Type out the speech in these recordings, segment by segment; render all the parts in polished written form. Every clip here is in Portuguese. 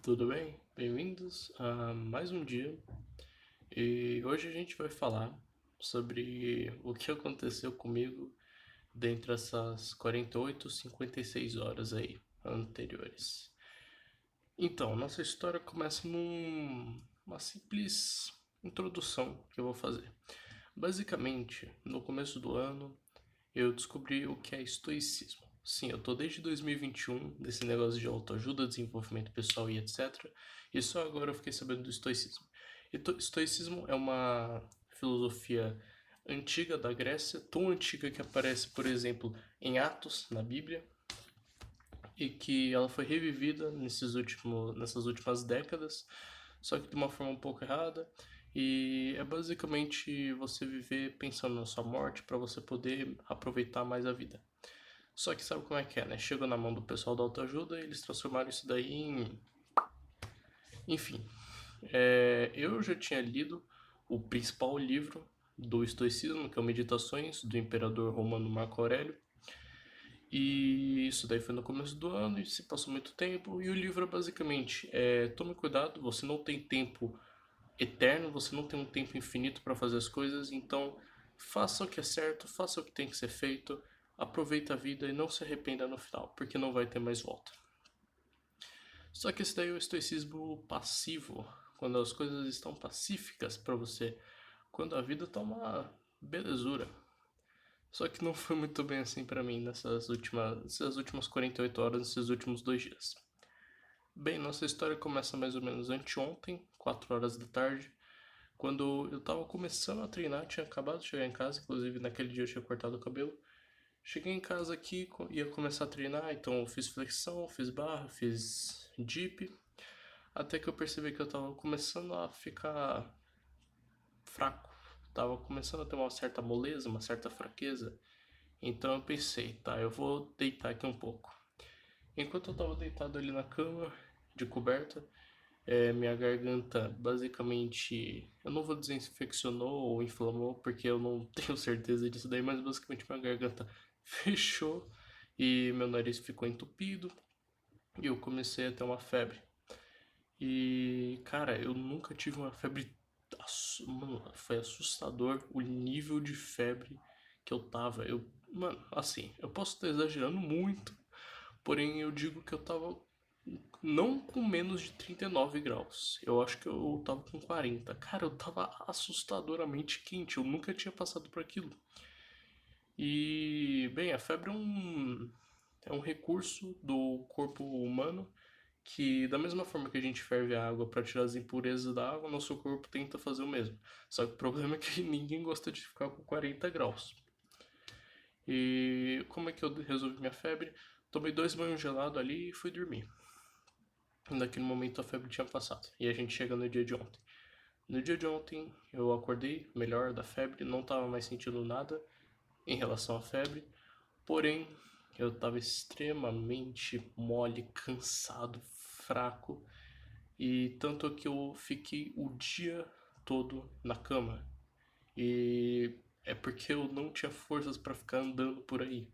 Tudo bem? Bem-vindos a mais um dia. E hoje a gente vai falar sobre o que aconteceu comigo dentre essas 48, 56 horas aí anteriores. Então, nossa história começa numa simples introdução que eu vou fazer. Basicamente, no começo do ano, eu descobri o que é estoicismo. Sim, eu tô desde 2021 nesse negócio de autoajuda, desenvolvimento pessoal e etc. E só agora eu fiquei sabendo do estoicismo. Estoicismo é uma filosofia antiga da Grécia, tão antiga que aparece, por exemplo, em Atos, na Bíblia, e que ela foi revivida nessas últimas décadas, só que de uma forma um pouco errada. E é basicamente você viver pensando na sua morte para você poder aproveitar mais a vida. Só que sabe como é que é, né? Chegou na mão do pessoal da autoajuda e eles transformaram isso daí em. Enfim, eu já tinha lido o principal livro do estoicismo, que é o Meditações, do imperador romano Marco Aurélio. E isso daí foi no começo do ano e se passou muito tempo. E o livro é basicamente: tome cuidado, você não tem tempo eterno, você não tem um tempo infinito para fazer as coisas, então faça o que é certo, faça o que tem que ser feito, aproveita a vida e não se arrependa no final, porque não vai ter mais volta. Só que esse daí é o estoicismo passivo, quando as coisas estão pacíficas para você, quando a vida tá uma belezura. Só que não foi muito bem assim para mim nessas últimas 48 horas, nesses últimos 2 dias. Bem, nossa história começa mais ou menos anteontem, 4 horas da tarde, quando eu tava começando a treinar, tinha acabado de chegar em casa, inclusive naquele dia eu tinha cortado o cabelo. Cheguei em casa aqui, ia começar a treinar, então eu fiz flexão, fiz barra, fiz dip, até que eu percebi que eu tava começando a ficar fraco. Tava começando a ter uma certa moleza, uma certa fraqueza. Então eu pensei, tá, eu vou deitar aqui um pouco. Enquanto eu tava deitado ali na cama, de coberta, minha garganta basicamente, eu não vou dizer infeccionou ou inflamou, porque eu não tenho certeza disso daí, mas basicamente minha garganta fechou e meu nariz ficou entupido e eu comecei a ter uma febre. E, cara, eu nunca tive uma febre. Mano, foi assustador o nível de febre que eu tava. Mano, assim, eu posso estar exagerando muito, porém eu digo que eu tava não com menos de 39 graus. Eu acho que eu tava com 40. Cara, eu tava assustadoramente quente. Eu nunca tinha passado por aquilo. E, bem, a febre é um recurso do corpo humano que, da mesma forma que a gente ferve a água para tirar as impurezas da água, nosso corpo tenta fazer o mesmo. Só que o problema é que ninguém gosta de ficar com 40 graus. E como é que eu resolvi minha febre? Tomei 2 banhos gelados ali e fui dormir. Naquele momento a febre tinha passado. E a gente chega no dia de ontem. No dia de ontem eu acordei melhor da febre, não estava mais sentindo nada em relação à febre, porém eu estava extremamente mole, cansado, fraco, e tanto que eu fiquei o dia todo na cama. E é porque eu não tinha forças para ficar andando por aí.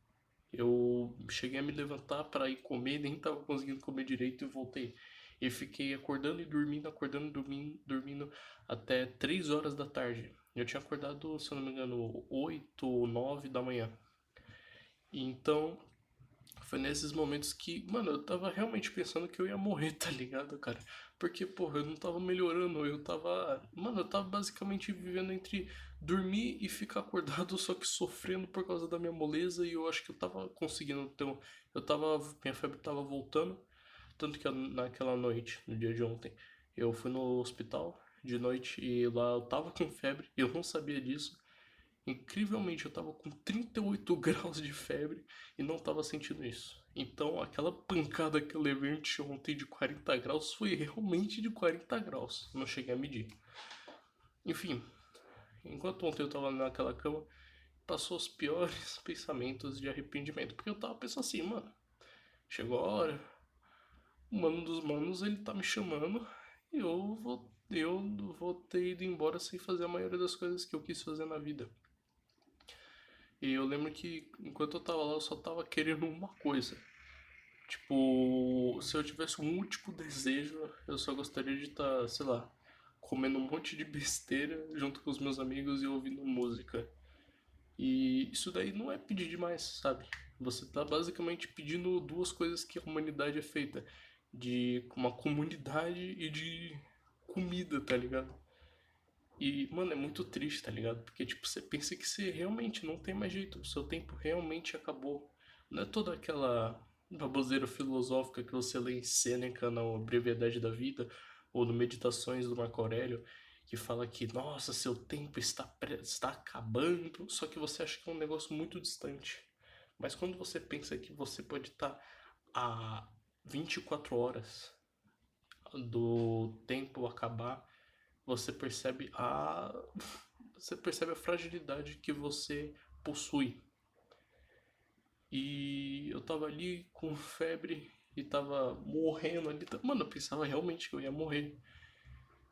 Eu cheguei a me levantar para ir comer, nem tava conseguindo comer direito e voltei. E fiquei acordando e dormindo, dormindo até 3 horas da tarde. Eu tinha acordado, se eu não me engano, 8 ou 9 da manhã. Então, foi nesses momentos que, mano, eu tava realmente pensando que eu ia morrer, tá ligado, cara? Porque, porra, eu não tava melhorando, eu tava. Mano, eu tava basicamente vivendo entre dormir e ficar acordado, só que sofrendo por causa da minha moleza, e eu acho que eu tava conseguindo. Então, eu tava. Minha febre tava voltando, tanto que naquela noite, no dia de ontem, eu fui no hospital de noite e lá eu tava com febre, eu não sabia disso. Incrivelmente, eu tava com 38 graus de febre e não tava sentindo isso. Então, aquela pancada que eu levei anteontem de 40 graus foi realmente de 40 graus. Não cheguei a medir. Enfim, enquanto ontem eu tava naquela cama, passou os piores pensamentos de arrependimento. Porque eu tava pensando assim, mano, chegou a hora, o mano dos manos ele tá me chamando e eu vou ter ido embora sem fazer a maioria das coisas que eu quis fazer na vida. E eu lembro que enquanto eu tava lá, eu só tava querendo uma coisa. Tipo, se eu tivesse um último desejo, eu só gostaria de estar, sei lá, comendo um monte de besteira junto com os meus amigos e ouvindo música. E isso daí não é pedir demais, sabe? Você tá basicamente pedindo duas coisas que a humanidade é feita, de uma comunidade e de comida, tá ligado? E, mano, é muito triste, tá ligado? Porque, tipo, você pensa que você realmente não tem mais jeito, o seu tempo realmente acabou. Não é toda aquela baboseira filosófica que você lê em Sêneca na Brevidade da Vida, ou no Meditações do Marco Aurélio, que fala que, nossa, seu tempo está acabando, só que você acha que é um negócio muito distante. Mas quando você pensa que você pode estar a 24 horas do tempo acabar, você percebe a você percebe a fragilidade que você possui. E eu tava ali com febre e tava morrendo ali. Mano, eu pensava realmente que eu ia morrer.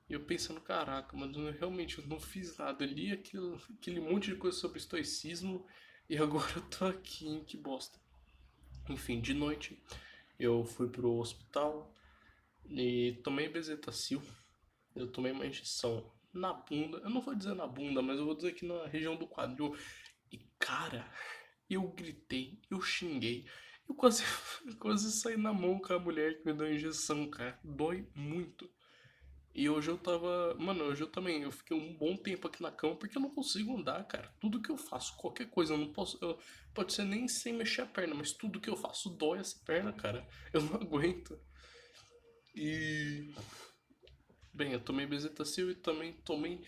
E eu pensando, caraca, mas eu não fiz nada ali, aquele monte de coisa sobre estoicismo, e agora eu tô aqui, hein, que bosta. Enfim, de noite eu fui pro hospital e tomei bezetacil. Eu tomei uma injeção na bunda. Eu não vou dizer na bunda, mas eu vou dizer aqui na região do quadril. E cara, eu gritei, eu xinguei. Eu quase, quase saí na mão com a mulher que me deu a injeção, cara. Dói muito. E hoje eu tava. Mano, hoje eu também. Eu fiquei um bom tempo aqui na cama porque eu não consigo andar, cara. Tudo que eu faço, qualquer coisa, eu não posso. Pode ser nem sem mexer a perna, mas tudo que eu faço dói essa perna, cara. Eu não aguento. E bem, eu tomei bezetacil e também tomei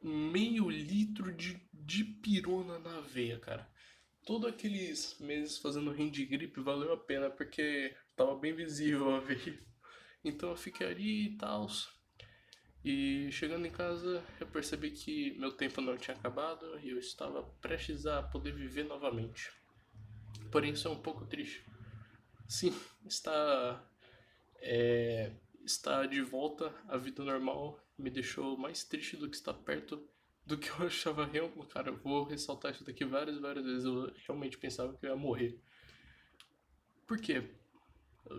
meio litro de dipirona na veia, cara. Todos aqueles meses fazendo grip valeu a pena porque tava bem visível a veia. Então eu fiquei ali e tal. E chegando em casa eu percebi que meu tempo não tinha acabado e eu estava prestes a poder viver novamente. Porém isso é um pouco triste. Sim, está estar de volta à vida normal me deixou mais triste do que estar perto do que eu achava real. Cara, eu vou ressaltar isso daqui várias vezes. Eu realmente pensava que eu ia morrer. Por quê?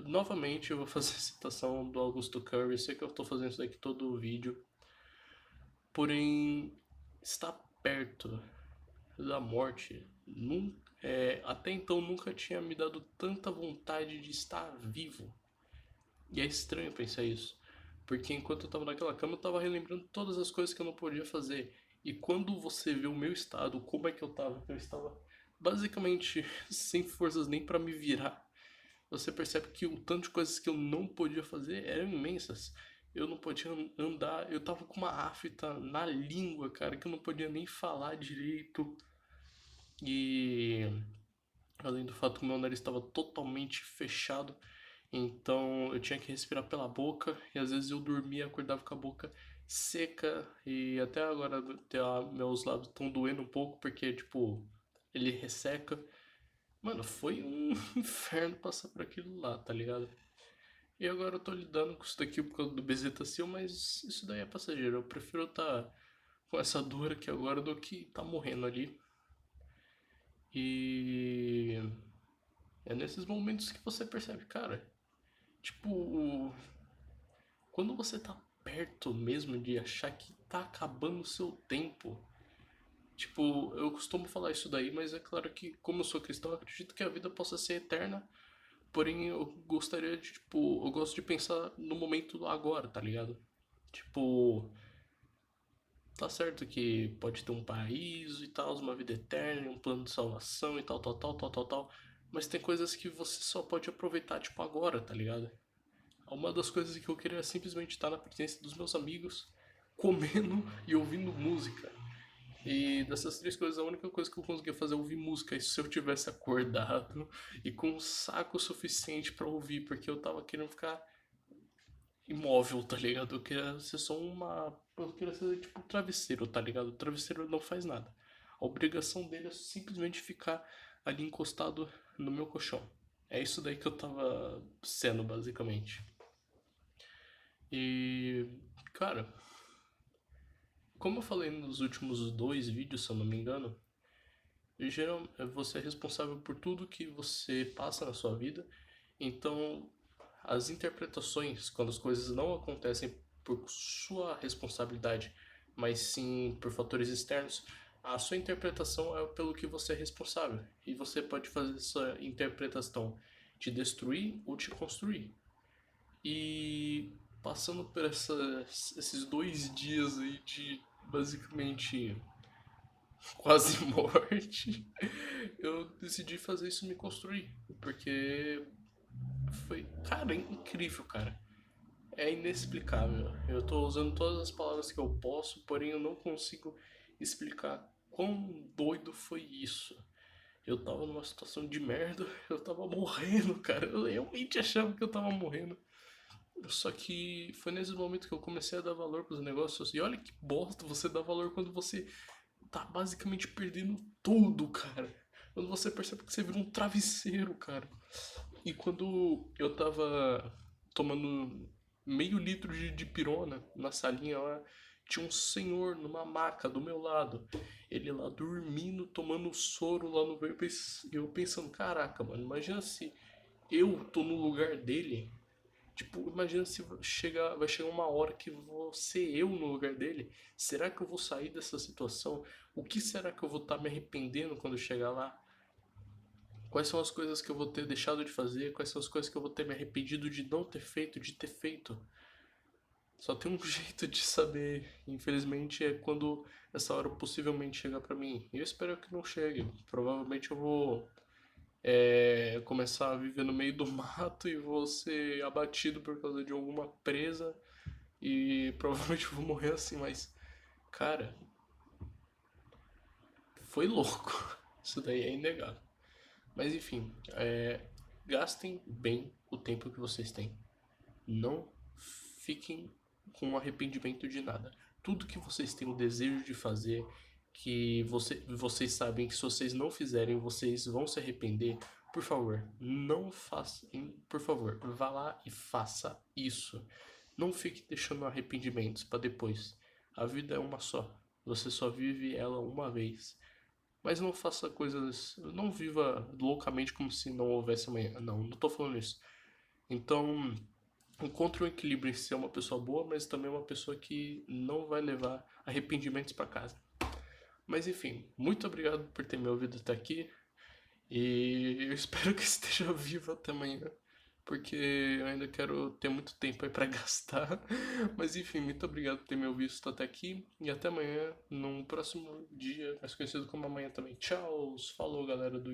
Novamente eu vou fazer a citação do Augusto Curry. Eu sei que eu tô fazendo isso daqui todo o vídeo. Porém, estar perto da morte até então nunca tinha me dado tanta vontade de estar vivo. E é estranho pensar isso. Porque enquanto eu tava naquela cama, eu tava relembrando todas as coisas que eu não podia fazer. E quando você vê o meu estado, como é que eu estava basicamente sem forças nem para me virar. Você percebe que o tanto de coisas que eu não podia fazer eram imensas. Eu não podia andar, eu tava com uma afta na língua, cara, que eu não podia nem falar direito. E além do fato que o meu nariz estava totalmente fechado, então eu tinha que respirar pela boca e às vezes eu dormia, acordava com a boca seca e até agora meus lábios estão doendo um pouco porque, tipo, ele resseca. Mano, foi um inferno passar por aquilo lá, tá ligado? E agora eu tô lidando com isso daqui por causa do bezetacil, mas isso daí é passageiro. Eu prefiro estar com essa dor aqui agora do que tá morrendo ali. E é nesses momentos que você percebe, cara, tipo, quando você tá perto mesmo de achar que tá acabando o seu tempo. Tipo, eu costumo falar isso daí, mas é claro que, como eu sou cristão, eu acredito que a vida possa ser eterna. Porém, eu gostaria de, tipo, eu gosto de pensar no momento do agora, tá ligado? Tipo, tá certo que pode ter um paraíso e tal, uma vida eterna, um plano de salvação e tal. Mas tem coisas que você só pode aproveitar, tipo, agora, tá ligado? Uma das coisas que eu queria é simplesmente estar na presença dos meus amigos, comendo e ouvindo música. E dessas três coisas, a única coisa que eu conseguia fazer é ouvir música. Isso se eu tivesse acordado e com um saco suficiente pra ouvir, porque eu tava querendo ficar imóvel, tá ligado? Eu queria ser só uma. Eu queria ser tipo um travesseiro, tá ligado? O travesseiro não faz nada. A obrigação dele é simplesmente ficar ali encostado no meu colchão. É isso daí que eu tava sendo, basicamente. E. Cara, como eu falei nos últimos dois vídeos, se eu não me engano, você é responsável por tudo que você passa na sua vida Então, as interpretações, quando as coisas não acontecem por sua responsabilidade, mas sim por fatores externos, a sua interpretação é pelo que você é responsável. E você pode fazer essa interpretação te destruir ou te construir. E passando por esses 2 dias aí de basicamente quase morte, eu decidi fazer isso me construir. Porque foi, cara, incrível, cara. É inexplicável. Eu tô usando todas as palavras que eu posso, porém eu não consigo explicar quão doido foi isso. Eu tava numa situação de merda, eu tava morrendo, cara. Eu realmente achava que eu tava morrendo. Só que foi nesse momento que eu comecei a dar valor pros negócios. E olha que bosta você dá valor quando você tá basicamente perdendo tudo, cara. Quando você percebe que você vira um travesseiro, cara. E quando eu tava tomando meio litro de pirona na salinha lá, tinha um senhor numa maca do meu lado. Ele lá dormindo, tomando soro lá no meio. Eu pensando, caraca, mano, imagina se eu tô no lugar dele. Tipo, imagina se vai chegar uma hora que vou ser eu no lugar dele. Será que eu vou sair dessa situação? O que será que eu vou estar me arrependendo quando chegar lá? Quais são as coisas que eu vou ter deixado de fazer? Quais são as coisas que eu vou ter me arrependido de não ter feito, de ter feito? Só tem um jeito de saber. Infelizmente é quando essa hora possivelmente chegar pra mim. E eu espero que não chegue. Provavelmente eu vou começar a viver no meio do mato e vou ser abatido por causa de alguma presa. E provavelmente eu vou morrer assim, mas. Cara, foi louco. Isso daí é inegável. Mas enfim, gastem bem o tempo que vocês têm. Não fiquem com arrependimento de nada. Tudo que vocês têm o desejo de fazer, que vocês sabem que se vocês não fizerem, vocês vão se arrepender, por favor, não façam. Por favor, vá lá e faça isso. Não fique deixando arrependimentos para depois. A vida é uma só. Você só vive ela uma vez. Mas não faça coisas. Não viva loucamente como se não houvesse amanhã. Não, não tô falando isso. Então, encontre um equilíbrio em ser uma pessoa boa, mas também uma pessoa que não vai levar arrependimentos para casa. Mas enfim, muito obrigado por ter me ouvido até aqui. E eu espero que esteja vivo até amanhã. Porque eu ainda quero ter muito tempo aí pra gastar. Mas enfim, muito obrigado por ter me ouvido até aqui. E até amanhã, num próximo dia, mais conhecido como amanhã também. Tchau, falou galera do